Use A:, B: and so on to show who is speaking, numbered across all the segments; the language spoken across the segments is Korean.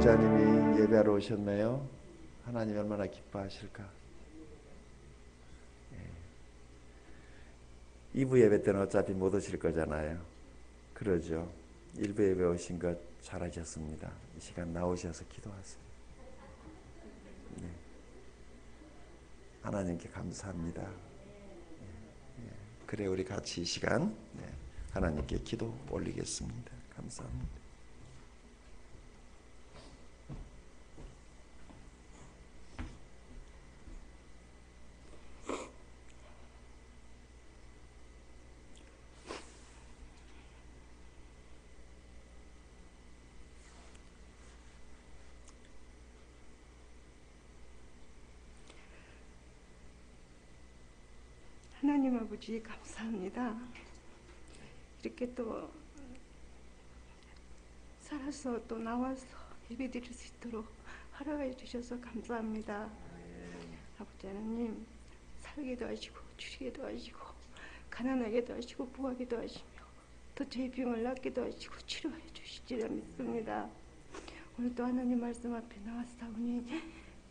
A: 목자님이 예배하러 오셨네요. 하나님 얼마나 기뻐하실까. 2부 예배 때는 어차피 못 오실 거잖아요. 그러죠. 1부 예배 오신 것 잘하셨습니다. 이 시간 나오셔서 기도하세요. 네. 하나님께 감사합니다. 그래 우리 같이 이 시간 하나님께 기도 올리겠습니다. 감사합니다.
B: 하나님 아버지 감사합니다. 이렇게 또 살아서 또 나와서 예배드릴 수 있도록 허락해 주셔서 감사합니다. 아버지 하나님 살게도 하시고 줄이게도 하시고 가난하게도 하시고 부하게도 하시며 또 제 병을 낫게도 하시고 치료해 주시리라 믿습니다. 오늘 또 하나님 말씀 앞에 나왔사오니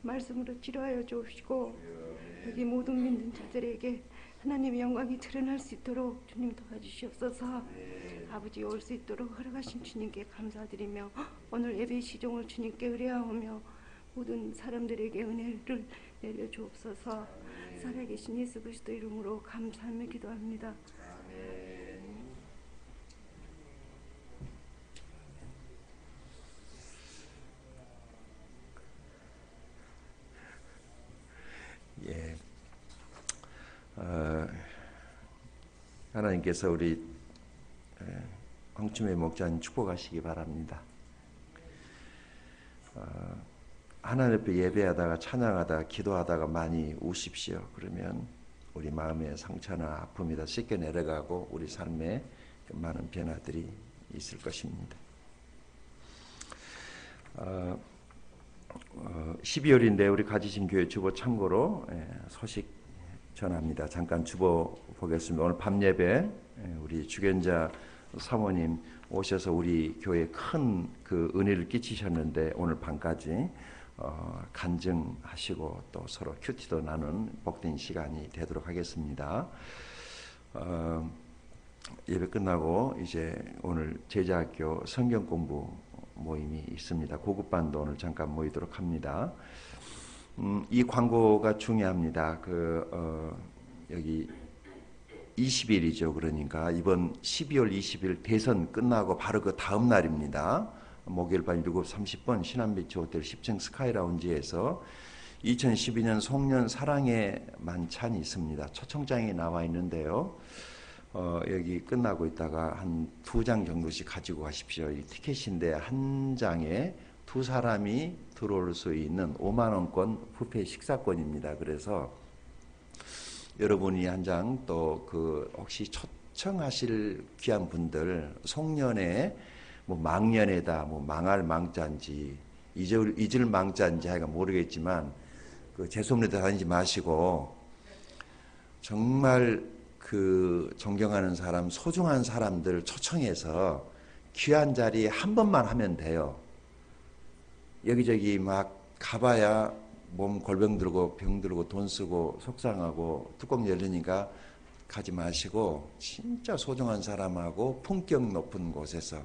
B: 말씀으로 치료하여 주시고 여기 모든 믿는 자들에게 하나님의 영광이 드러날 수 있도록 주님 도와주시옵소서. 아버지 올 수 있도록 허락하신 주님께 감사드리며 오늘 예배 시종을 주님께 의뢰하오며 모든 사람들에게 은혜를 내려주옵소서. 살아계신 예수 그리스도 이름으로 감사하며 기도합니다.
A: 예. 하나님께서 우리 황춘매 목자님 축복하시기 바랍니다. 하나님 앞에 예배하다가 찬양하다가 기도하다가 많이 우십시오. 그러면 우리 마음의 상처나 아픔이 다 씻겨 내려가고 우리 삶에 많은 변화들이 있을 것입니다. 12월인데 우리 가지신 교회 주보 참고로 소식 전합니다. 잠깐 주보 보겠습니다. 오늘 밤 예배 우리 주견자 사모님 오셔서 우리 교회에 큰 그 은혜를 끼치셨는데 오늘 밤까지 간증하시고 또 서로 큐티도 나눈 복된 시간이 되도록 하겠습니다. 예배 끝나고 이제 오늘 제자학교 성경 공부 모임이 있습니다. 고급반도 오늘 잠깐 모이도록 합니다. 이 광고가 중요합니다. 여기 20일이죠. 그러니까 이번 12월 20일 대선 끝나고 바로 그 다음 날입니다. 목요일 밤 7시 30분 신한비치 호텔 10층 스카이라운지에서 2012년 송년 사랑의 만찬이 있습니다. 초청장이 나와 있는데요. 여기 끝나고 있다가 한 2장 정도씩 가지고 가십시오. 이 티켓인데 한 장에 2사람이 들어올 수 있는 5만 원권 뷔페 식사권입니다. 그래서 여러분이 한 장 또 혹시 초청하실 귀한 분들 송년회 뭐 망년회다 뭐 망할 망자인지 잊을 망자인지 하여간 모르겠지만 재수없는 데 다니지 마시고 정말 존경하는 사람 소중한 사람들 초청해서 귀한 자리 한 번만 하면 돼요. 여기저기 막 가봐야 몸 골병 들고 병 들고 돈 쓰고 속상하고 뚜껑 열리니까 가지 마시고 진짜 소중한 사람하고 품격 높은 곳에서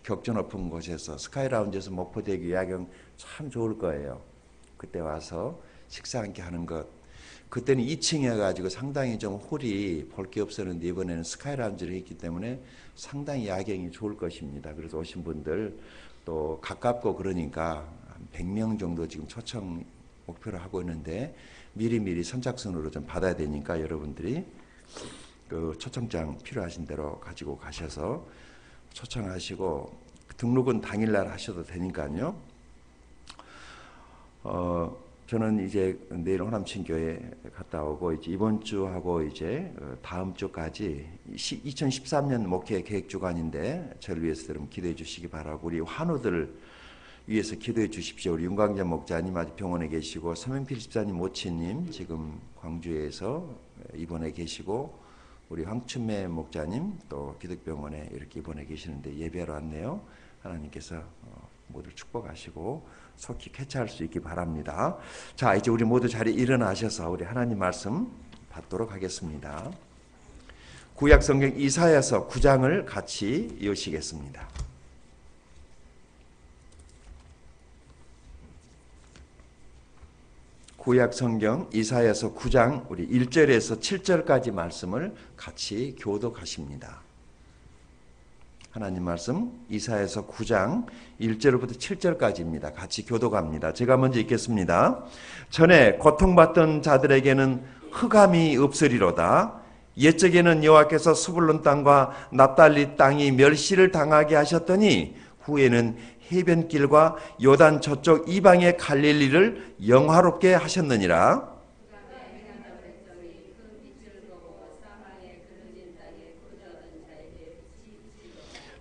A: 격조 높은 곳에서 스카이라운지에서 목포대교 야경 참 좋을 거예요. 그때 와서 식사 함께 하는 것. 그때는 2층이어 가지고 상당히 좀 홀이 볼 게 없었는데 이번에는 스카이라운지를 했기 때문에 상당히 야경이 좋을 것입니다. 그래서 오신 분들 또 가깝고 그러니까 한 100명 정도 지금 초청 목표로 하고 있는데 미리미리 선착순으로 좀 받아야 되니까 여러분들이 초청장 필요하신 대로 가지고 가셔서 초청하시고 등록은 당일날 하셔도 되니까요. 저는 이제 내일 호남친교회 갔다 오고 이제 이번 주하고 이제 다음 주까지 2013년 목회 계획 주간인데 저를 위해서 여러분 기도해 주시기 바라고 우리 환우들 위해서 기도해 주십시오. 우리 윤광자 목자님 아직 병원에 계시고 서명필 집사님 모친님 지금 광주에서 입원해 계시고 우리 황춘매 목자님 또 기독병원에 이렇게 입원해 계시는데 예배하러 왔네요. 하나님께서 모두 축복하시고 속히 쾌차할 수 있기 바랍니다. 자, 이제 우리 모두 자리에 일어나셔서 우리 하나님 말씀 받도록 하겠습니다. 구약 성경 이사야서 9장을 같이 이으시겠습니다. 구약 성경 이사야서 9장 우리 1절에서 7절까지 말씀을 같이 교독하십니다. 하나님 말씀 이사야서 9장 1절부터 7절까지입니다. 같이 교독합니다. 제가 먼저 읽겠습니다. 전에 고통받던 자들에게는 흑암이 없으리로다. 옛적에는 여호와께서 스불론 땅과 납달리 땅이 멸시를 당하게 하셨더니 후에는 해변길과 요단 저쪽 이방의 갈릴리를 영화롭게 하셨느니라.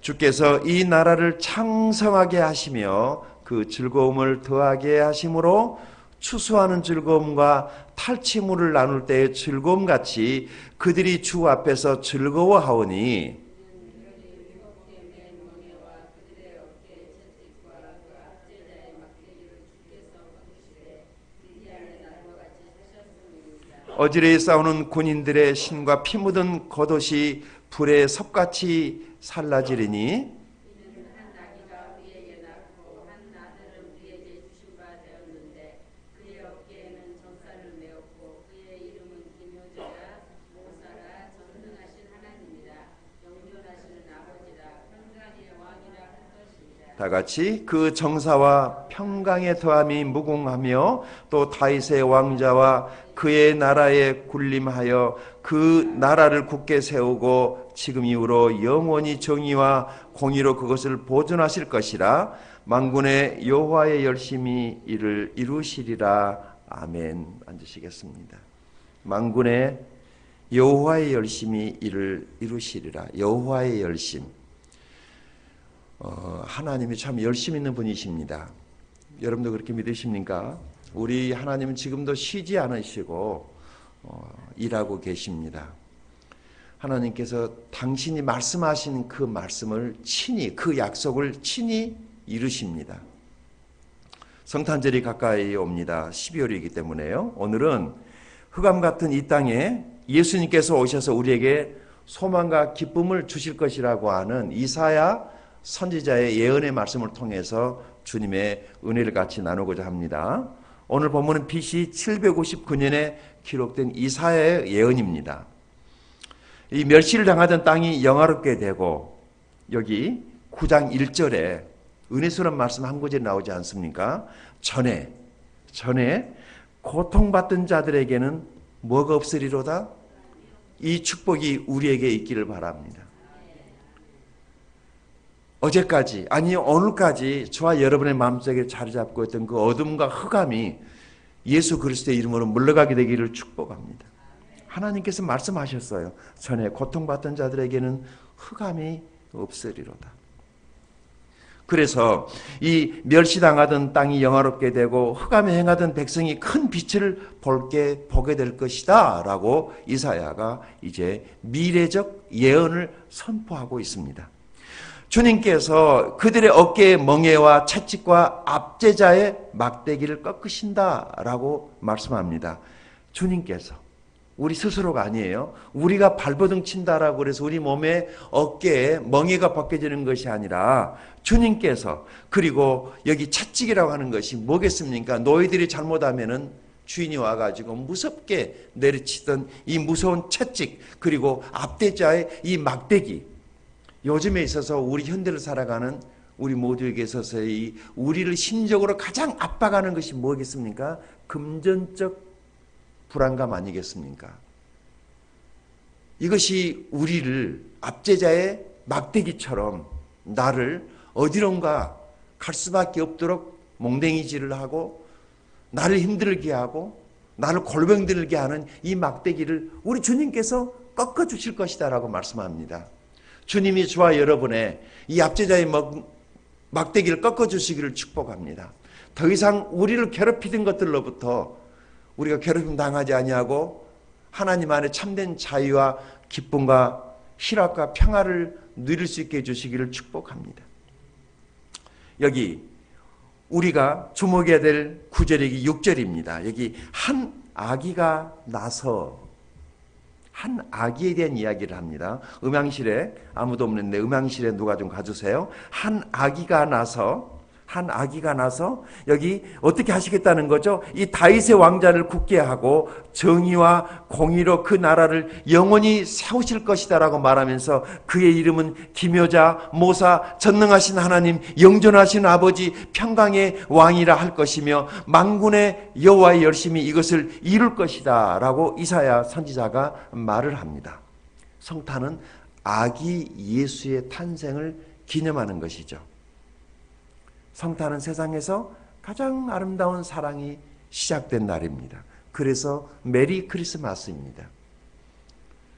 A: 주께서 이 나라를 창성하게 하시며 그 즐거움을 더하게 하심으로 추수하는 즐거움과 탈취물을 나눌 때의 즐거움같이 그들이 주 앞에서 즐거워하오니 어지러이 싸우는 군인들의 신과 피 묻은 겉옷이 불에 섭같이 살라지리니 다같이 그 정사와 평강의 더함이 무궁하며 또 다윗의 왕자와 그의 나라에 군림하여 그 나라를 굳게 세우고 지금 이후로 영원히 정의와 공의로 그것을 보존하실 것이라. 만군의 여호와의 열심히 이를 이루시리라. 아멘. 앉으시겠습니다. 만군의 여호와의 열심히 이를 이루시리라. 여호와의 열심. 하나님이 참 열심 있는 분이십니다. 여러분도 그렇게 믿으십니까? 우리 하나님은 지금도 쉬지 않으시고 일하고 계십니다. 하나님께서 당신이 말씀하신 그 말씀을 친히, 그 약속을 친히 이루십니다. 성탄절이 가까이 옵니다. 12월이기 때문에요. 오늘은 흑암 같은 이 땅에 예수님께서 오셔서 우리에게 소망과 기쁨을 주실 것이라고 하는 이사야 선지자의 예언의 말씀을 통해서 주님의 은혜를 같이 나누고자 합니다. 오늘 본문은 BC 759년에 기록된 이사야의 예언입니다. 이 멸시를 당하던 땅이 영화롭게 되고 여기 9장 1절에 은혜스러운 말씀 한 구절이 나오지 않습니까? 전에 고통받던 자들에게는 뭐가 없으리로다? 이 축복이 우리에게 있기를 바랍니다. 어제까지 아니 오늘까지 저와 여러분의 마음속에 자리 잡고 있던 그 어둠과 흑암이 예수 그리스도의 이름으로 물러가게 되기를 축복합니다. 하나님께서 말씀하셨어요. 전에 고통받던 자들에게는 흑암이 없으리로다. 그래서 이 멸시당하던 땅이 영화롭게 되고 흑암에 행하던 백성이 큰 빛을 보게 될 것이다 라고 이사야가 이제 미래적 예언을 선포하고 있습니다. 주님께서 그들의 어깨의 멍에와 채찍과 압제자의 막대기를 꺾으신다라고 말씀합니다. 주님께서, 우리 스스로가 아니에요. 우리가 발버둥 친다라고 그래서 우리 몸에 어깨에 멍에가 벗겨지는 것이 아니라 주님께서, 그리고 여기 채찍이라고 하는 것이 뭐겠습니까? 너희들이 잘못하면은 주인이 와가지고 무섭게 내리치던 이 무서운 채찍, 그리고 압제자의 이 막대기, 요즘에 있어서 우리 현대를 살아가는 우리 모두에게 있어서의 우리를 심적으로 가장 압박하는 것이 뭐겠습니까? 금전적 불안감 아니겠습니까? 이것이 우리를 압제자의 막대기처럼 나를 어디론가 갈 수밖에 없도록 몽댕이질을 하고 나를 힘들게 하고 나를 골병 들게 하는 이 막대기를 우리 주님께서 꺾어주실 것이다 라고 말씀합니다. 주님이 저와 여러분의 이 압제자의 막대기를 꺾어주시기를 축복합니다. 더 이상 우리를 괴롭히던 것들로부터 우리가 괴롭힘 당하지 아니하고 하나님 안에 참된 자유와 기쁨과 희락과 평화를 누릴 수 있게 해주시기를 축복합니다. 여기 우리가 주목해야 될 구절이 6절입니다. 여기 한 아기가 나서, 한 아기에 대한 이야기를 합니다. 음향실에 아무도 없는데 음향실에 누가 좀 가주세요. 한 아기가 나서 여기 어떻게 하시겠다는 거죠? 이 다윗의 왕자를 굳게 하고 정의와 공의로 그 나라를 영원히 세우실 것이다라고 말하면서 그의 이름은 기묘자, 모사, 전능하신 하나님, 영존하신 아버지, 평강의 왕이라 할 것이며 만군의 여호와의 열심히 이것을 이룰 것이다 라고 이사야 선지자가 말을 합니다. 성탄은 아기 예수의 탄생을 기념하는 것이죠. 성탄은 세상에서 가장 아름다운 사랑이 시작된 날입니다. 그래서 메리 크리스마스입니다.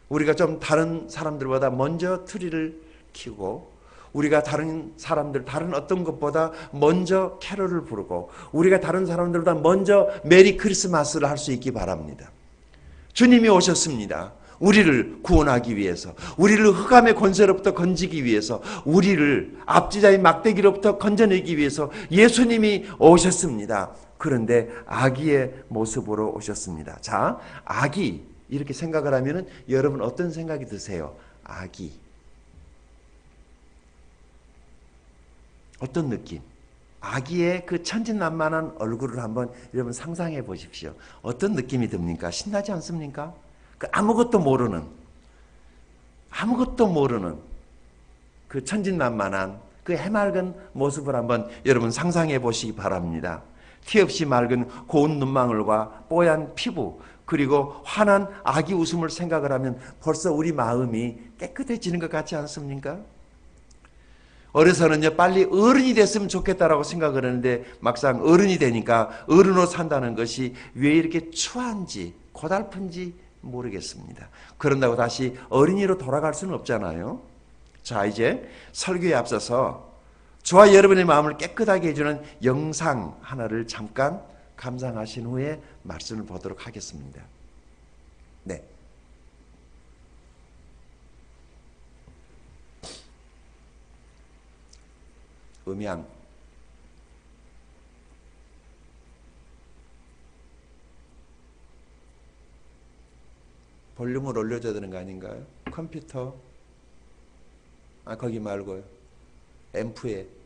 A: 우리가 좀 다른 사람들보다 먼저 트리를 켜고, 우리가 다른 사람들, 다른 어떤 것보다 먼저 캐롤을 부르고, 우리가 다른 사람들보다 먼저 메리 크리스마스를 할 수 있기 바랍니다. 주님이 오셨습니다. 우리를 구원하기 위해서, 우리를 흑암의 권세로부터 건지기 위해서, 우리를 압지자의 막대기로부터 건져내기 위해서 예수님이 오셨습니다. 그런데 아기의 모습으로 오셨습니다. 자, 아기 이렇게 생각을 하면은 여러분 어떤 생각이 드세요? 아기. 어떤 느낌? 아기의 그 천진난만한 얼굴을 한번 여러분 상상해 보십시오. 어떤 느낌이 듭니까? 신나지 않습니까? 아무것도 모르는 그 천진난만한 그 해맑은 모습을 한번 여러분 상상해 보시기 바랍니다. 티 없이 맑은 고운 눈망울과 뽀얀 피부, 그리고 환한 아기 웃음을 생각을 하면 벌써 우리 마음이 깨끗해지는 것 같지 않습니까? 어려서는요, 빨리 어른이 됐으면 좋겠다라고 생각을 하는데 막상 어른이 되니까 어른으로 산다는 것이 왜 이렇게 추한지 고달픈지 모르겠습니다. 그런다고 다시 어린이로 돌아갈 수는 없잖아요. 자, 이제 설교에 앞서서 저와 여러분의 마음을 깨끗하게 해주는 영상 하나를 잠깐 감상하신 후에 말씀을 보도록 하겠습니다. 네. 음향. 볼륨을 올려줘야 되는 거 아닌가요? 컴퓨터. 거기 말고요. 앰프에.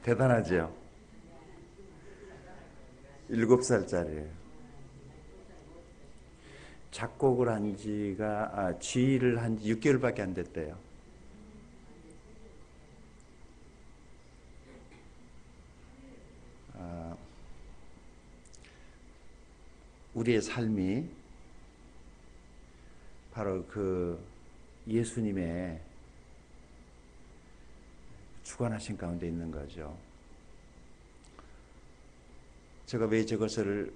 A: 대단하죠? 7살짜리예요. 작곡을 한 지가, 지휘를 한 지 6개월밖에 안 됐대요. 우리의 삶이 바로 그 예수님의 주관하신 가운데 있는 거죠. 제가 왜 저것을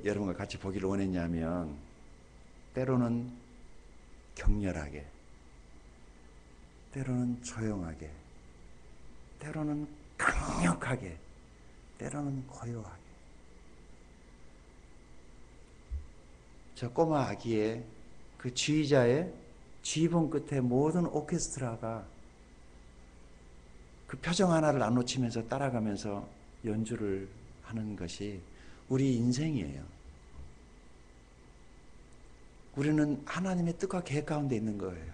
A: 여러분과 같이 보기를 원했냐면, 때로는 격렬하게, 때로는 조용하게, 때로는 강력하게, 때로는 고요하게. 저 꼬마 아기의 그 지휘자의 지휘봉 끝에 모든 오케스트라가 그 표정 하나를 안 놓치면서 따라가면서 연주를 하는 것이 우리 인생이에요. 우리는 하나님의 뜻과 계획 가운데 있는 거예요.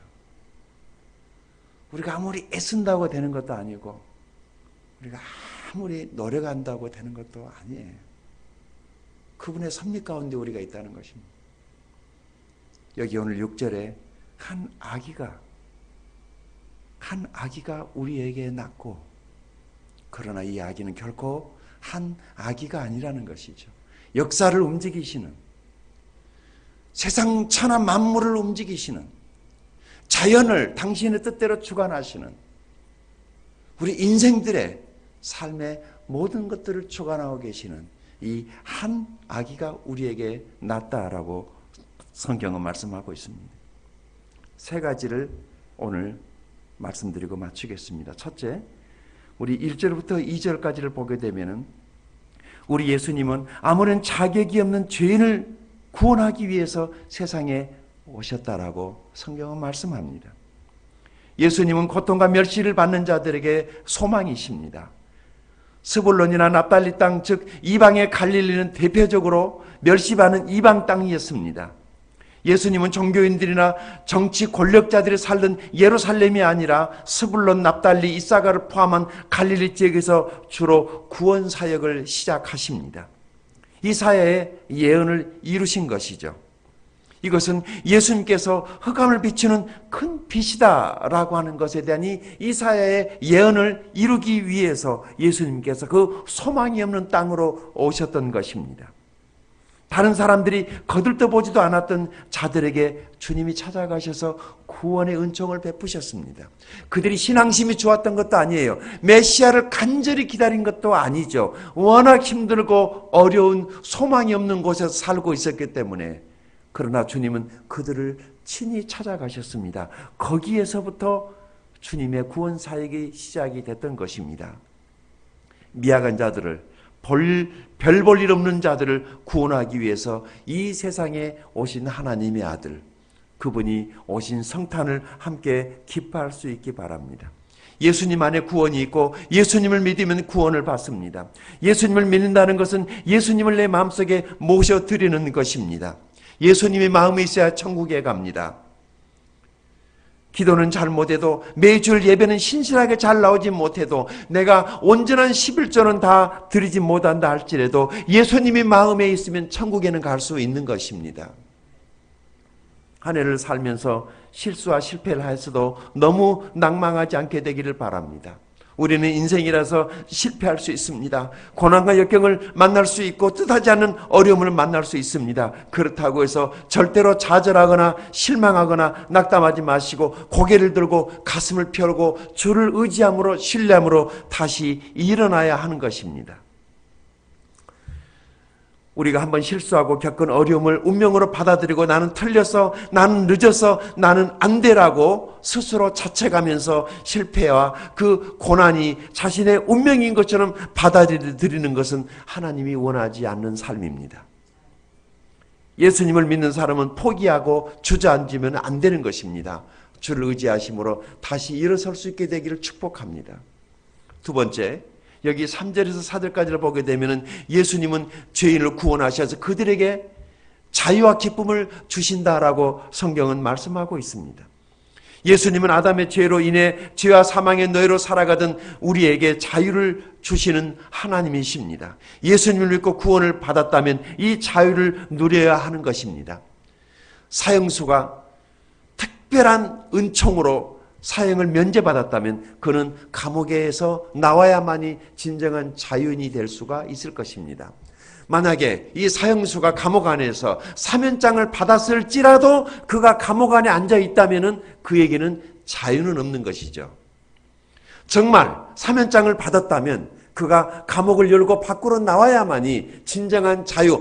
A: 우리가 아무리 애쓴다고 되는 것도 아니고, 우리가 아무리 노력한다고 되는 것도 아니에요. 그분의 섭리 가운데 우리가 있다는 것입니다. 여기 오늘 6절에 한 아기가 우리에게 낳고, 그러나 이 아기는 결코 한 아기가 아니라는 것이죠. 역사를 움직이시는, 세상 천하 만물을 움직이시는, 자연을 당신의 뜻대로 주관하시는, 우리 인생들의 삶의 모든 것들을 주관하고 계시는 이 한 아기가 우리에게 낳았다라고 성경은 말씀하고 있습니다. 세 가지를 오늘 말씀드리고 마치겠습니다. 첫째, 우리 1절부터 2절까지를 보게 되면은 우리 예수님은 아무런 자격이 없는 죄인을 구원하기 위해서 세상에 오셨다라고 성경은 말씀합니다. 예수님은 고통과 멸시를 받는 자들에게 소망이십니다. 스불론이나 납달리 땅, 즉 이방의 갈릴리는 대표적으로 멸시받는 이방 땅이었습니다. 예수님은 종교인들이나 정치 권력자들이 살던 예루살렘이 아니라 스불론, 납달리, 이사가를 포함한 갈릴리 지역에서 주로 구원 사역을 시작하십니다. 이 사회의 예언을 이루신 것이죠. 이것은 예수님께서 흑암을 비추는 큰 빛이다라고 하는 것에 대한 이 사회의 예언을 이루기 위해서 예수님께서 그 소망이 없는 땅으로 오셨던 것입니다. 다른 사람들이 거들떠보지도 않았던 자들에게 주님이 찾아가셔서 구원의 은총을 베푸셨습니다. 그들이 신앙심이 좋았던 것도 아니에요. 메시아를 간절히 기다린 것도 아니죠. 워낙 힘들고 어려운 소망이 없는 곳에서 살고 있었기 때문에. 그러나 주님은 그들을 친히 찾아가셨습니다. 거기에서부터 주님의 구원 사역이 시작이 됐던 것입니다. 미약한 자들을, 별 볼 일 없는 자들을 구원하기 위해서 이 세상에 오신 하나님의 아들, 그분이 오신 성탄을 함께 기뻐할 수 있기 바랍니다. 예수님 안에 구원이 있고 예수님을 믿으면 구원을 받습니다. 예수님을 믿는다는 것은 예수님을 내 마음속에 모셔드리는 것입니다. 예수님의 마음이 있어야 천국에 갑니다. 기도는 잘 못해도, 매주일 예배는 신실하게 잘 나오지 못해도, 내가 온전한 11조는 다 드리지 못한다 할지라도 예수님이 마음에 있으면 천국에는 갈 수 있는 것입니다. 한 해를 살면서 실수와 실패를 하였어도 너무 낭망하지 않게 되기를 바랍니다. 우리는 인생이라서 실패할 수 있습니다. 고난과 역경을 만날 수 있고 뜻하지 않는 어려움을 만날 수 있습니다. 그렇다고 해서 절대로 좌절하거나 실망하거나 낙담하지 마시고 고개를 들고 가슴을 펴고 주를 의지함으로 신뢰함으로 다시 일어나야 하는 것입니다. 우리가 한번 실수하고 겪은 어려움을 운명으로 받아들이고 나는 틀렸어, 나는 늦었어, 나는 안 되라고 스스로 자책하면서 실패와 그 고난이 자신의 운명인 것처럼 받아들이는 것은 하나님이 원하지 않는 삶입니다. 예수님을 믿는 사람은 포기하고 주저앉으면 안 되는 것입니다. 주를 의지하심으로 다시 일어설 수 있게 되기를 축복합니다. 두 번째, 여기 3절에서 4절까지를 보게 되면 예수님은 죄인을 구원하셔서 그들에게 자유와 기쁨을 주신다라고 성경은 말씀하고 있습니다. 예수님은 아담의 죄로 인해 죄와 사망의 노예로 살아가던 우리에게 자유를 주시는 하나님이십니다. 예수님을 믿고 구원을 받았다면 이 자유를 누려야 하는 것입니다. 사형수가 특별한 은총으로 사형을 면제받았다면 그는 감옥에서 나와야만이 진정한 자유인이 될 수가 있을 것입니다. 만약에 이 사형수가 감옥 안에서 사면장을 받았을지라도 그가 감옥 안에 앉아 있다면 그에게는 자유는 없는 것이죠. 정말 사면장을 받았다면 그가 감옥을 열고 밖으로 나와야만이 진정한 자유,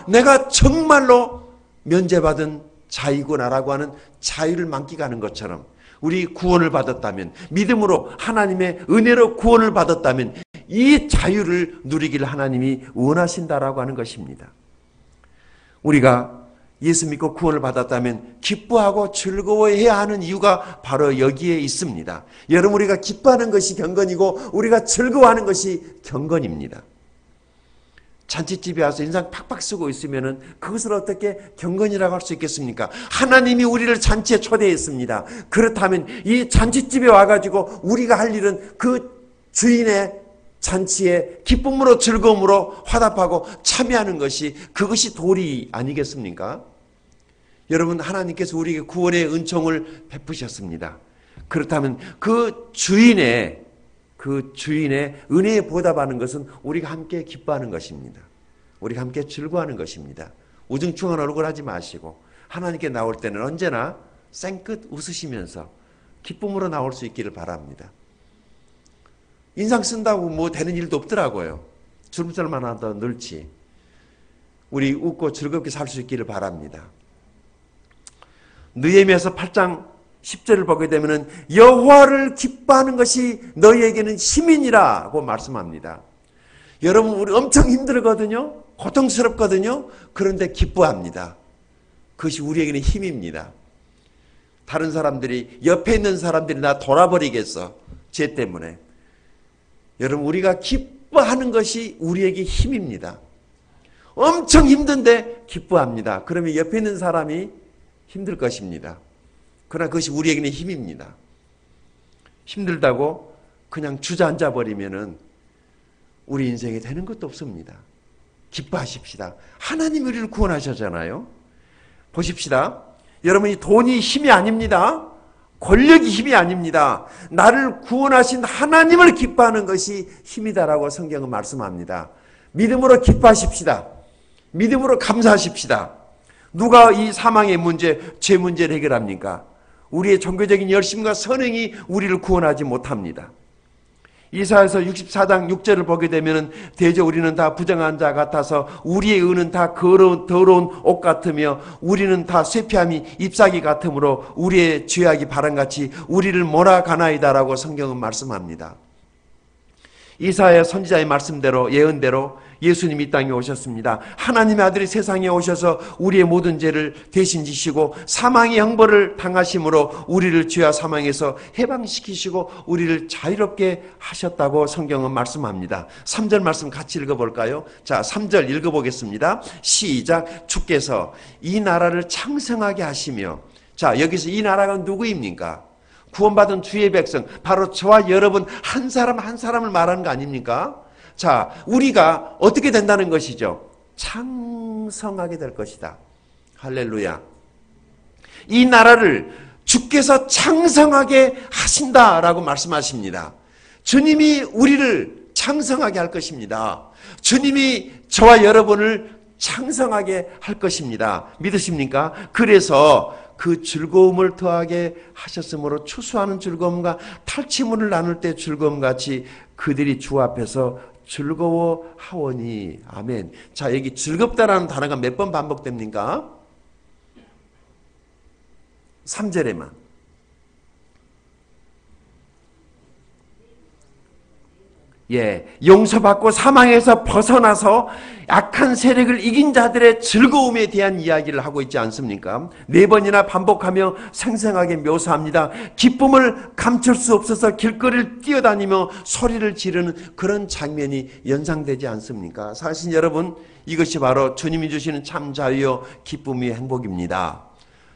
A: 내가 정말로 면제받은 자유구나라고 하는 자유를 만끽하는 것처럼 우리 구원을 받았다면, 믿음으로 하나님의 은혜로 구원을 받았다면 이 자유를 누리길 하나님이 원하신다라고 하는 것입니다. 우리가 예수 믿고 구원을 받았다면 기뻐하고 즐거워해야 하는 이유가 바로 여기에 있습니다. 여러분, 우리가 기뻐하는 것이 경건이고 우리가 즐거워하는 것이 경건입니다. 잔치집에 와서 인상 팍팍 쓰고 있으면 그것을 어떻게 경건이라고 할 수 있겠습니까? 하나님이 우리를 잔치에 초대했습니다. 그렇다면 이 잔치집에 와가지고 우리가 할 일은 그 주인의 잔치에 기쁨으로 즐거움으로 화답하고 참여하는 것이, 그것이 도리 아니겠습니까? 여러분, 하나님께서 우리에게 구원의 은총을 베푸셨습니다. 그렇다면 그 주인의 은혜에 보답하는 것은 우리가 함께 기뻐하는 것입니다. 우리가 함께 즐거워하는 것입니다. 우중충한 얼굴 하지 마시고 하나님께 나올 때는 언제나 쌩끗 웃으시면서 기쁨으로 나올 수 있기를 바랍니다. 인상 쓴다고 뭐 되는 일도 없더라고요. 주름살만 하다 늘지. 우리 웃고 즐겁게 살 수 있기를 바랍니다. 느헤미야서 8장 10절을 보게 되면 여호와를 기뻐하는 것이 너희에게는 힘이니라고 말씀합니다. 여러분, 우리 엄청 힘들거든요. 고통스럽거든요. 그런데 기뻐합니다. 그것이 우리에게는 힘입니다. 다른 사람들이, 옆에 있는 사람들이 나 돌아버리겠어, 죄 때문에. 여러분, 우리가 기뻐하는 것이 우리에게 힘입니다. 엄청 힘든데 기뻐합니다. 그러면 옆에 있는 사람이 힘들 것입니다. 그러나 그것이 우리에게는 힘입니다. 힘들다고 그냥 주저앉아 버리면은 우리 인생에 되는 것도 없습니다. 기뻐하십시다. 하나님이 우리를 구원하셨잖아요. 보십시다. 여러분, 이 돈이 힘이 아닙니다. 권력이 힘이 아닙니다. 나를 구원하신 하나님을 기뻐하는 것이 힘이다라고 성경은 말씀합니다. 믿음으로 기뻐하십시다. 믿음으로 감사하십시다. 누가 이 사망의 문제, 죄 문제를 해결합니까? 우리의 종교적인 열심과 선행이 우리를 구원하지 못합니다. 이사야서 64장 6절을 보게 되면 대저 우리는 다 부정한 자 같아서 우리의 의는 다 더러운 옷 같으며 우리는 다 쇠피함이 잎사귀 같으므로 우리의 죄악이 바람같이 우리를 몰아가나이다라고 성경은 말씀합니다. 이사야 선지자의 말씀대로, 예언대로 예수님이 이 땅에 오셨습니다. 하나님의 아들이 세상에 오셔서 우리의 모든 죄를 대신 지시고 사망의 형벌을 당하심으로 우리를 죄와 사망에서 해방시키시고 우리를 자유롭게 하셨다고 성경은 말씀합니다. 3절 말씀 같이 읽어볼까요? 자, 3절 읽어보겠습니다. 시작. 주께서 이 나라를 창성하게 하시며, 자, 여기서 이 나라가 누구입니까? 구원받은 주의 백성, 바로 저와 여러분 한 사람 한 사람을 말하는 거 아닙니까? 자, 우리가 어떻게 된다는 것이죠? 창성하게 될 것이다. 할렐루야. 이 나라를 주께서 창성하게 하신다라고 말씀하십니다. 주님이 우리를 창성하게 할 것입니다. 주님이 저와 여러분을 창성하게 할 것입니다. 믿으십니까? 그래서 그 즐거움을 더하게 하셨으므로 추수하는 즐거움과 탈취물을 나눌 때 즐거움같이 그들이 주 앞에서 즐거워하오니. 아멘. 자, 여기 즐겁다라는 단어가 몇 번 반복됩니까? 3절에만. 용서받고 사망에서 벗어나서 악한 세력을 이긴 자들의 즐거움에 대한 이야기를 하고 있지 않습니까? 4번이나 반복하며 생생하게 묘사합니다. 기쁨을 감출 수 없어서 길거리를 뛰어다니며 소리를 지르는 그런 장면이 연상되지 않습니까? 사실 여러분, 이것이 바로 주님이 주시는 참 자유요 기쁨이 행복입니다.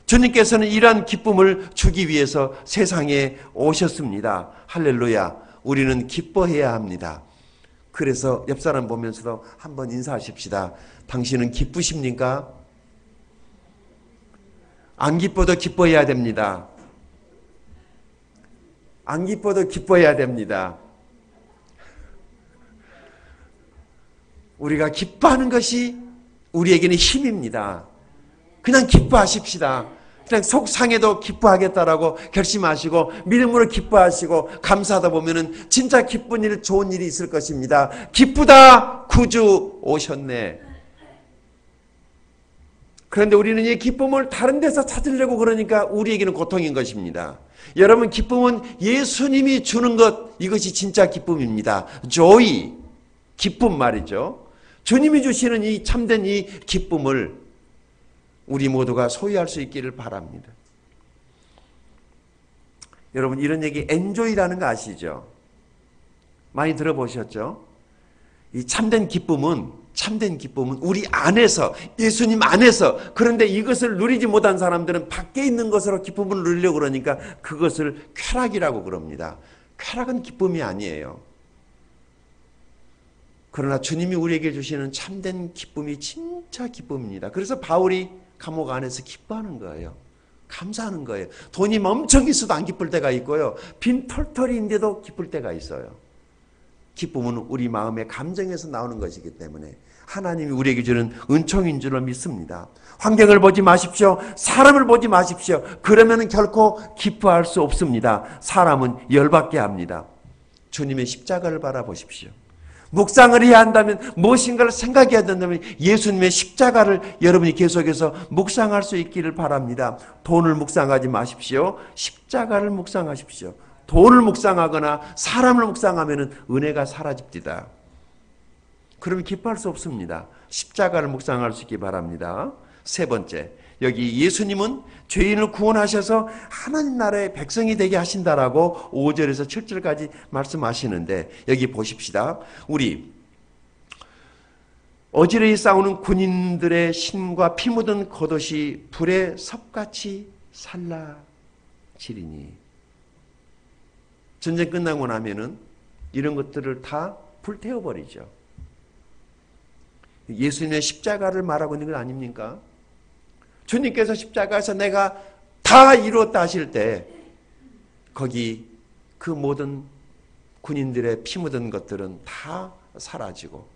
A: 주님께서는 이러한 기쁨을 주기 위해서 세상에 오셨습니다. 할렐루야. 우리는 기뻐해야 합니다. 그래서 옆 사람 보면서도 한번 인사하십시다. 당신은 기쁘십니까? 안 기뻐도 기뻐해야 됩니다. 안 기뻐도 기뻐해야 됩니다. 우리가 기뻐하는 것이 우리에게는 힘입니다. 그냥 기뻐하십시다. 그냥 속상해도 기뻐하겠다라고 결심하시고 믿음으로 기뻐하시고 감사하다 보면은 진짜 기쁜 일, 좋은 일이 있을 것입니다. 기쁘다, 구주 오셨네. 그런데 우리는 이 기쁨을 다른 데서 찾으려고 그러니까 우리에게는 고통인 것입니다. 여러분, 기쁨은 예수님이 주는 것, 이것이 진짜 기쁨입니다. joy, 기쁨 말이죠. 주님이 주시는 이 참된 이 기쁨을 우리 모두가 소유할 수 있기를 바랍니다. 여러분, 이런 얘기 enjoy라는 거 아시죠? 많이 들어보셨죠? 이 참된 기쁨은 우리 안에서, 예수님 안에서, 그런데 이것을 누리지 못한 사람들은 밖에 있는 것으로 기쁨을 누리려고 그러니까 그것을 쾌락이라고 그럽니다. 쾌락은 기쁨이 아니에요. 그러나 주님이 우리에게 주시는 참된 기쁨이 진짜 기쁨입니다. 그래서 바울이 감옥 안에서 기뻐하는 거예요. 감사하는 거예요. 돈이 엄청 있어도 안 기쁠 때가 있고요. 빈 털털이인데도 기쁠 때가 있어요. 기쁨은 우리 마음의 감정에서 나오는 것이기 때문에 하나님이 우리에게 주는 은총인 줄로 믿습니다. 환경을 보지 마십시오. 사람을 보지 마십시오. 그러면 결코 기뻐할 수 없습니다. 사람은 열받게 합니다. 주님의 십자가를 바라보십시오. 묵상을 해야 한다면, 무엇인가를 생각해야 된다면 예수님의 십자가를 여러분이 계속해서 묵상할 수 있기를 바랍니다. 돈을 묵상하지 마십시오. 십자가를 묵상하십시오. 돈을 묵상하거나 사람을 묵상하면 은혜가 사라집니다. 그러면 기뻐할 수 없습니다. 십자가를 묵상할 수 있기 바랍니다. 세 번째, 여기 예수님은 죄인을 구원하셔서 하나님 나라의 백성이 되게 하신다라고 5절에서 7절까지 말씀하시는데, 여기 보십시다. 우리 어지러이 싸우는 군인들의 신과 피 묻은 겉옷이 불에 섭같이 살라지리니, 전쟁 끝나고 나면은 이런 것들을 다 불태워버리죠. 예수님의 십자가를 말하고 있는 것 아닙니까? 주님께서 십자가에서 내가 다 이루었다 하실 때 거기 그 모든 군인들의 피 묻은 것들은 다 사라지고,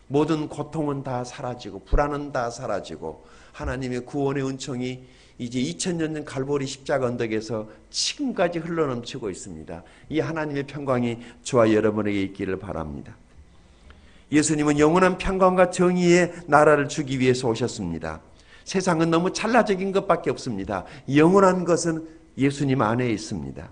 A: 모든 고통은 다 사라지고, 불안은 다 사라지고, 하나님의 구원의 은총이 이제 2000년 전 갈보리 십자가 언덕에서 지금까지 흘러넘치고 있습니다. 이 하나님의 평강이 저와 여러분에게 있기를 바랍니다. 예수님은 영원한 평강과 정의의 나라를 주기 위해서 오셨습니다. 세상은 너무 찰나적인 것밖에 없습니다. 영원한 것은 예수님 안에 있습니다.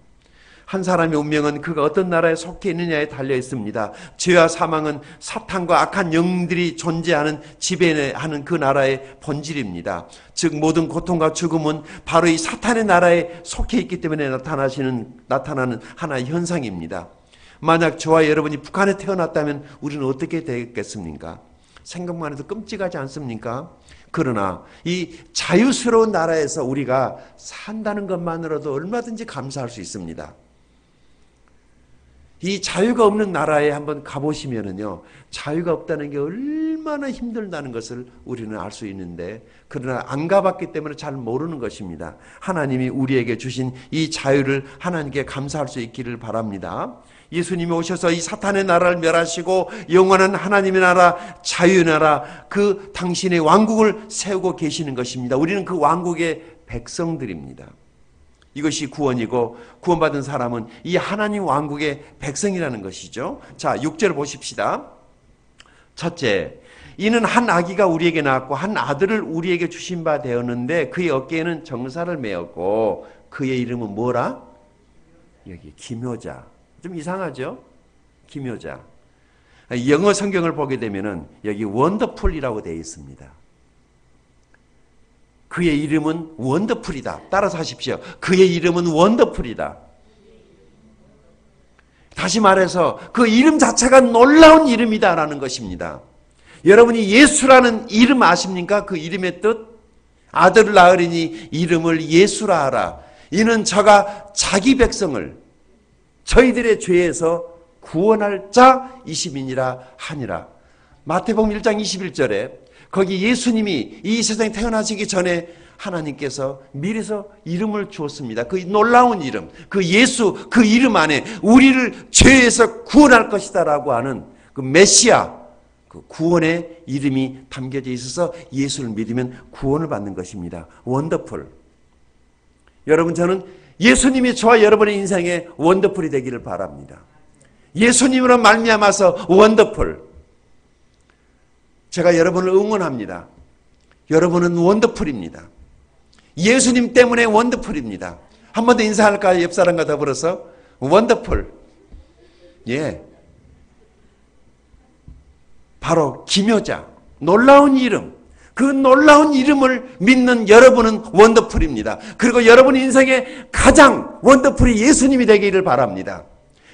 A: 한 사람의 운명은 그가 어떤 나라에 속해 있느냐에 달려 있습니다. 죄와 사망은 사탄과 악한 영들이 존재하는, 지배하는 그 나라의 본질입니다. 즉 모든 고통과 죽음은 바로 이 사탄의 나라에 속해 있기 때문에 나타나는 하나의 현상입니다. 만약 저와 여러분이 북한에 태어났다면 우리는 어떻게 되겠습니까? 생각만 해도 끔찍하지 않습니까? 그러나 이 자유스러운 나라에서 우리가 산다는 것만으로도 얼마든지 감사할 수 있습니다. 이 자유가 없는 나라에 한번 가보시면은요, 자유가 없다는 게 얼마나 힘들다는 것을 우리는 알 수 있는데, 그러나 안 가봤기 때문에 잘 모르는 것입니다. 하나님이 우리에게 주신 이 자유를 하나님께 감사할 수 있기를 바랍니다. 예수님이 오셔서 이 사탄의 나라를 멸하시고 영원한 하나님의 나라, 자유의 나라, 그 당신의 왕국을 세우고 계시는 것입니다. 우리는 그 왕국의 백성들입니다. 이것이 구원이고, 구원받은 사람은 이 하나님 왕국의 백성이라는 것이죠. 자, 6절 보십시다. 첫째, 이는 한 아기가 우리에게 낳았고 한 아들을 우리에게 주신 바 되었는데 그의 어깨에는 정사를 메었고 그의 이름은 뭐라? 여기 기묘자. 좀 이상하죠? 기묘자. 영어 성경을 보게 되면은 여기 원더풀이라고 되어 있습니다. 그의 이름은 원더풀이다. 따라서 하십시오. 그의 이름은 원더풀이다. 다시 말해서 그 이름 자체가 놀라운 이름이다라는 것입니다. 여러분이 예수라는 이름 아십니까? 그 이름의 뜻?
C: 아들을 낳으리니 이름을 예수라 하라. 이는 저가 자기 백성을 저희들의 죄에서 구원할 자이심이니라 하니라. 마태복음 1장 21절에 거기 예수님이 이 세상에 태어나시기 전에 하나님께서 미리서 이름을 주었습니다. 그 놀라운 이름, 그 예수, 그 이름 안에 우리를 죄에서 구원할 것이다 라고 하는 그 메시아, 그 구원의 이름이 담겨져 있어서 예수를 믿으면 구원을 받는 것입니다. 원더풀. 여러분, 저는 예수님이 저와 여러분의 인생에 원더풀이 되기를 바랍니다. 예수님으로 말미암아서 원더풀. 제가 여러분을 응원합니다. 여러분은 원더풀입니다. 예수님 때문에 원더풀입니다. 한 번 더 인사할까요? 옆 사람과 더불어서 원더풀. 예, 바로 기묘자, 놀라운 이름. 그 놀라운 이름을 믿는 여러분은 원더풀입니다. 그리고 여러분 인생의 가장 원더풀이 예수님이 되기를 바랍니다.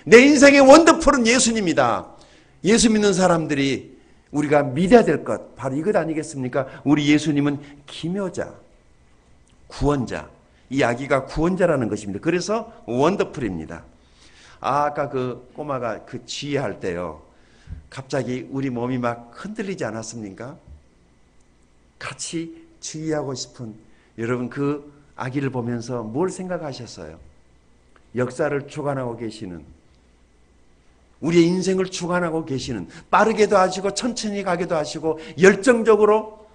C: 내 인생의 원더풀은 예수님이다. 예수 믿는 사람들이 우리가 믿어야 될 것, 바로 이것 아니겠습니까? 우리 예수님은 기묘자, 구원자. 이 아기가 구원자라는 것입니다. 그래서 원더풀입니다. 아까 그 꼬마가 그 지휘할 때요, 갑자기 우리 몸이 막 흔들리지 않았습니까? 같이 지휘하고 싶은 여러분, 그 아기를 보면서 뭘 생각하셨어요? 역사를 주관하고 계시는, 우리의 인생을 주관하고 계시는, 빠르게도 하시고 천천히 가기도 하시고 열정적으로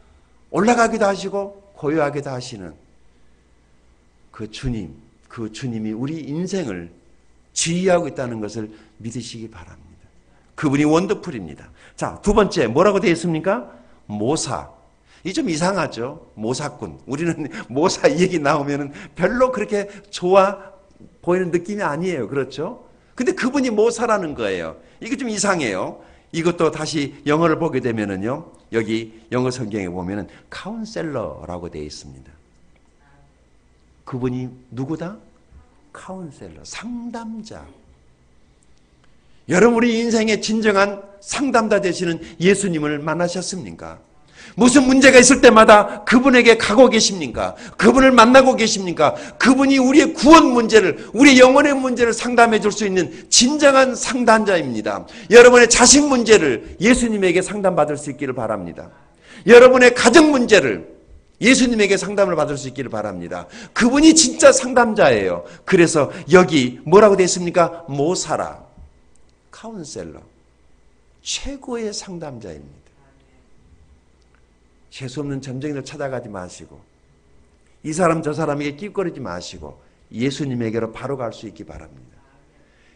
C: 올라가기도 하시고 고요하게도 하시는 그 주님, 그 주님이 우리 인생을 지휘하고 있다는 것을 믿으시기 바랍니다. 그분이 원더풀입니다. 자, 두 번째 뭐라고 되어 있습니까? 모사. 이 좀 이상하죠? 모사꾼. 우리는 모사 이 얘기 나오면 별로 그렇게 좋아 보이는 느낌이 아니에요. 그렇죠? 근데 그분이 모사라는 거예요. 이게 좀 이상해요. 이것도 다시 영어를 보게 되면은요, 여기 영어 성경에 보면은 카운셀러라고 되어 있습니다. 그분이 누구다? 카운셀러, 상담자. 여러분, 우리 인생의 진정한 상담자 되시는 예수님을 만나셨습니까? 무슨 문제가 있을 때마다 그분에게 가고 계십니까? 그분을 만나고 계십니까? 그분이 우리의 구원 문제를, 우리의 영혼의 문제를 상담해 줄 수 있는 진정한 상담자입니다. 여러분의 자식 문제를 예수님에게 상담받을 수 있기를 바랍니다. 여러분의 가정 문제를 예수님에게 상담을 받을 수 있기를 바랍니다. 그분이 진짜 상담자예요. 그래서 여기 뭐라고 되어 있습니까? 모사라, 카운셀러, 최고의 상담자입니다. 재수없는 점쟁이를 찾아가지 마시고, 이 사람 저 사람에게 낄거리지 마시고 예수님에게로 바로 갈 수 있기 바랍니다.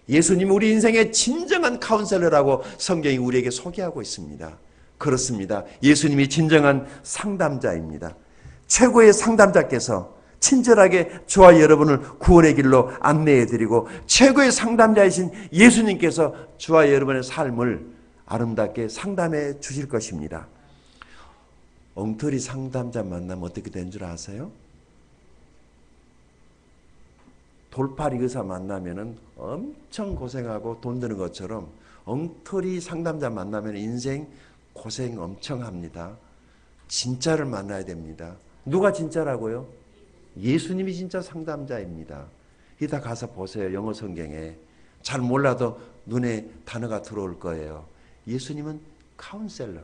C: 예수님 우리 인생의 진정한 카운셀러라고 성경이 우리에게 소개하고 있습니다. 그렇습니다. 예수님이 진정한 상담자입니다. 최고의 상담자께서 친절하게 저와 여러분을 구원의 길로 안내해드리고, 최고의 상담자이신 예수님께서 저와 여러분의 삶을 아름답게 상담해 주실 것입니다. 엉터리 상담자 만나면 어떻게 된 줄 아세요? 돌팔이 의사 만나면 엄청 고생하고 돈 드는 것처럼 엉터리 상담자 만나면 인생 고생 엄청 합니다. 진짜를 만나야 됩니다. 누가 진짜라고요? 예수님이 진짜 상담자입니다. 이따 가서 보세요. 영어 성경에. 잘 몰라도 눈에 단어가 들어올 거예요. 예수님은 카운셀러.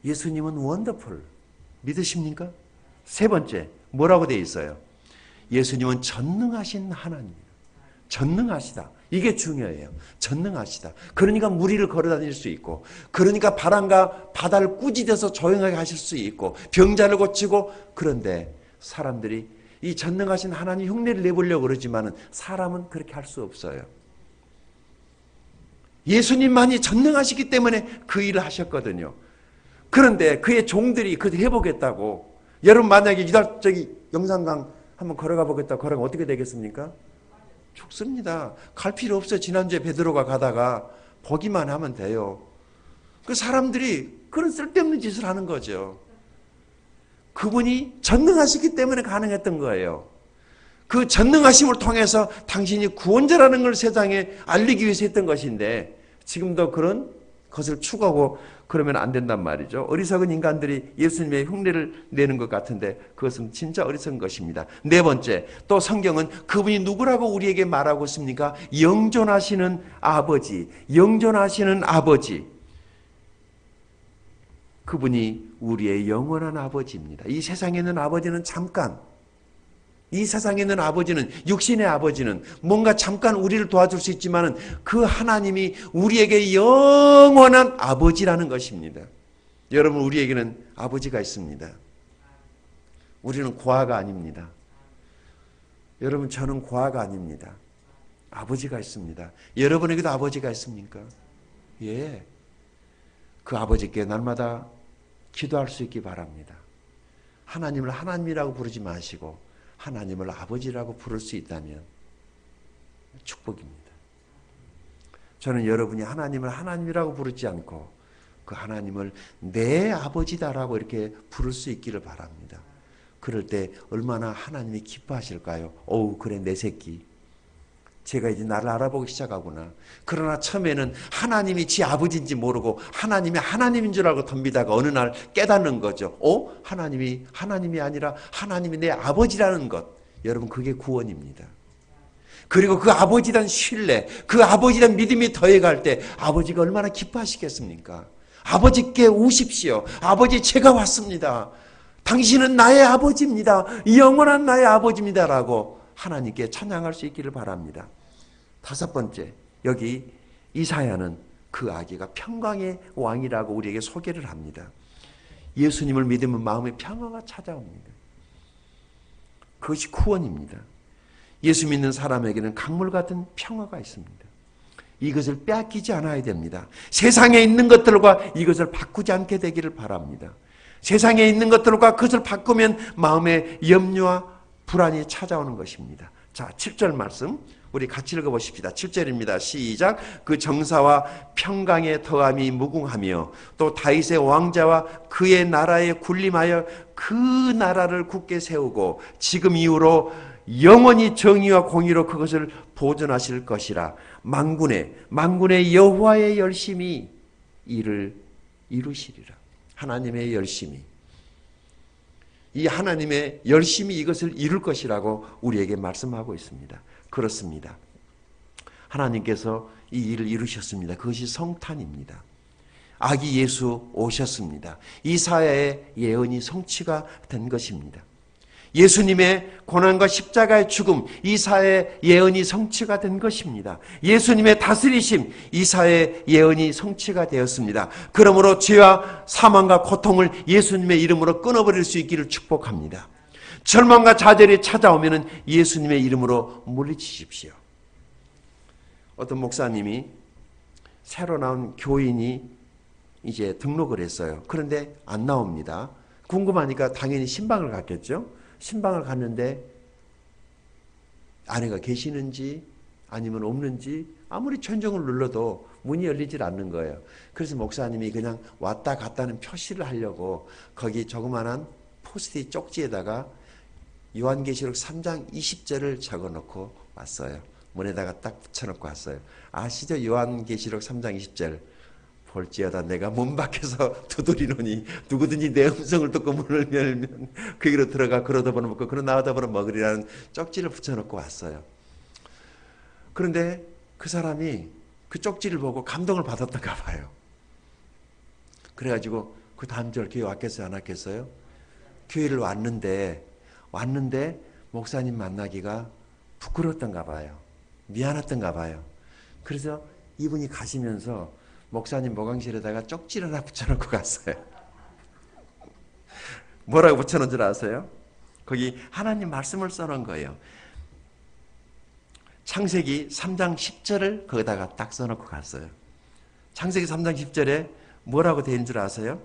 C: 예수님은 원더풀. 믿으십니까? 세 번째, 뭐라고 되어 있어요? 예수님은 전능하신 하나님. 전능하시다. 이게 중요해요. 전능하시다. 그러니까 무리를 걸어다닐 수 있고, 그러니까 바람과 바다를 꾸짖어서 조용하게 하실 수 있고, 병자를 고치고. 그런데 사람들이 이 전능하신 하나님 흉내를 내보려고 그러지만 사람은 그렇게 할 수 없어요. 예수님만이 전능하시기 때문에 그 일을 하셨거든요. 그런데 그의 종들이 그것을 해보겠다고, 여러분 만약에 저기 영산강 한번 걸어가 보겠다 걸어가면 어떻게 되겠습니까? 죽습니다. 갈 필요 없어요. 지난주에 베드로가 가다가 보기만 하면 돼요. 그 사람들이 그런 쓸데없는 짓을 하는 거죠. 그분이 전능하시기 때문에 가능했던 거예요. 그 전능하심을 통해서 당신이 구원자라는 걸 세상에 알리기 위해서 했던 것인데, 지금도 그런 것을 추구하고 그러면 안 된단 말이죠. 어리석은 인간들이 예수님의 흉내를 내는 것 같은데 그것은 진짜 어리석은 것입니다. 네 번째, 또 성경은 그분이 누구라고 우리에게 말하고 있습니까? 영존하시는 아버지, 영존하시는 아버지. 그분이 우리의 영원한 아버지입니다. 이 세상에 있는 아버지는 잠깐, 이 세상에 있는 아버지는, 육신의 아버지는 뭔가 잠깐 우리를 도와줄 수 있지만 그 하나님이 우리에게 영원한 아버지라는 것입니다. 여러분, 우리에게는 아버지가 있습니다. 우리는 고아가 아닙니다. 여러분, 저는 고아가 아닙니다. 아버지가 있습니다. 여러분에게도 아버지가 있습니까? 예. 그 아버지께 날마다 기도할 수 있기 바랍니다. 하나님을 하나님이라고 부르지 마시고 하나님을 아버지라고 부를 수 있다면 축복입니다. 저는 여러분이 하나님을 하나님이라고 부르지 않고 그 하나님을 내 아버지다라고 이렇게 부를 수 있기를 바랍니다. 그럴 때 얼마나 하나님이 기뻐하실까요? 어우, 그래, 내 새끼. 제가 이제 나를 알아보기 시작하구나. 그러나 처음에는 하나님이 지 아버지인지 모르고 하나님이 하나님인 줄 알고 덤비다가 어느 날 깨닫는 거죠. 하나님이 아니라 하나님이 내 아버지라는 것. 여러분, 그게 구원입니다. 그리고 그 아버지에 대한 신뢰, 그 아버지에 대한 믿음이 더해갈 때 아버지가 얼마나 기뻐하시겠습니까? 아버지께 우십시오. 아버지, 제가 왔습니다. 당신은 나의 아버지입니다. 영원한 나의 아버지입니다라고 하나님께 찬양할 수 있기를 바랍니다. 다섯 번째, 여기 이사야는 그 아기가 평강의 왕이라고 우리에게 소개를 합니다. 예수님을 믿으면 마음에 평화가 찾아옵니다. 그것이 구원입니다. 예수 믿는 사람에게는 강물 같은 평화가 있습니다. 이것을 빼앗기지 않아야 됩니다. 세상에 있는 것들과 이것을 바꾸지 않게 되기를 바랍니다. 세상에 있는 것들과 그것을 바꾸면 마음에 염려와 불안이 찾아오는 것입니다. 자, 7절 말씀 우리 같이 읽어보십시다. 7절입니다. 시작. 그 정사와 평강의 더함이 무궁하며 또 다윗의 왕자와 그의 나라에 군림하여 그 나라를 굳게 세우고 지금 이후로 영원히 정의와 공의로 그것을 보존하실 것이라. 만군의 여호와의 열심히 이를 이루시리라. 하나님의 열심히, 이 하나님의 열심히 이것을 이룰 것이라고 우리에게 말씀하고 있습니다. 그렇습니다. 하나님께서 이 일을 이루셨습니다. 그것이 성탄입니다. 아기 예수 오셨습니다. 이사야의 예언이 성취가 된 것입니다. 예수님의 고난과 십자가의 죽음, 이사야의 예언이 성취가 된 것입니다. 예수님의 다스리심, 이사야의 예언이 성취가 되었습니다. 그러므로 죄와 사망과 고통을 예수님의 이름으로 끊어버릴 수 있기를 축복합니다. 절망과 좌절이 찾아오면 예수님의 이름으로 물리치십시오. 어떤 목사님이 새로 나온 교인이 이제 등록을 했어요. 그런데 안 나옵니다. 궁금하니까 당연히 신방을 갔겠죠. 신방을 갔는데 아내가 계시는지 아니면 없는지 아무리 천정을 눌러도 문이 열리질 않는 거예요. 그래서 목사님이 그냥 왔다 갔다는 표시를 하려고 거기 조그만한 포스트잇 쪽지에다가 요한계시록 3장 20절을 적어놓고 왔어요. 문에다가 딱 붙여놓고 왔어요. 아시죠? 요한계시록 3장 20절. 볼지어다 내가 문 밖에서 두드리노니 누구든지 내 음성을 듣고 문을 열면 그에게로 들어가 그러다 보면 먹고 그러 나오다 보면 먹으리라는 쪽지를 붙여놓고 왔어요. 그런데 그 사람이 그 쪽지를 보고 감동을 받았던가 봐요. 그래가지고 그 다음 절 교회 왔겠어요? 안 왔겠어요? 교회를 왔는데 목사님 만나기가 부끄러웠던가 봐요. 미안했던가 봐요. 그래서 이분이 가시면서 목사님 모강실에다가 쪽지를 하나 붙여놓고 갔어요. 뭐라고 붙여놓은 줄 아세요? 거기 하나님 말씀을 써놓은 거예요. 창세기 3장 10절을 거기다가 딱 써놓고 갔어요. 창세기 3장 10절에 뭐라고 되어 있는 줄 아세요?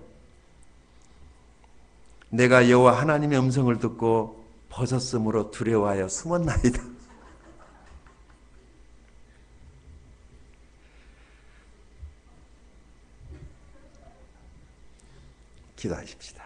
C: 내가 여호와 하나님의 음성을 듣고 벗었으므로 두려워하여 숨었나이다. 기도하십시다.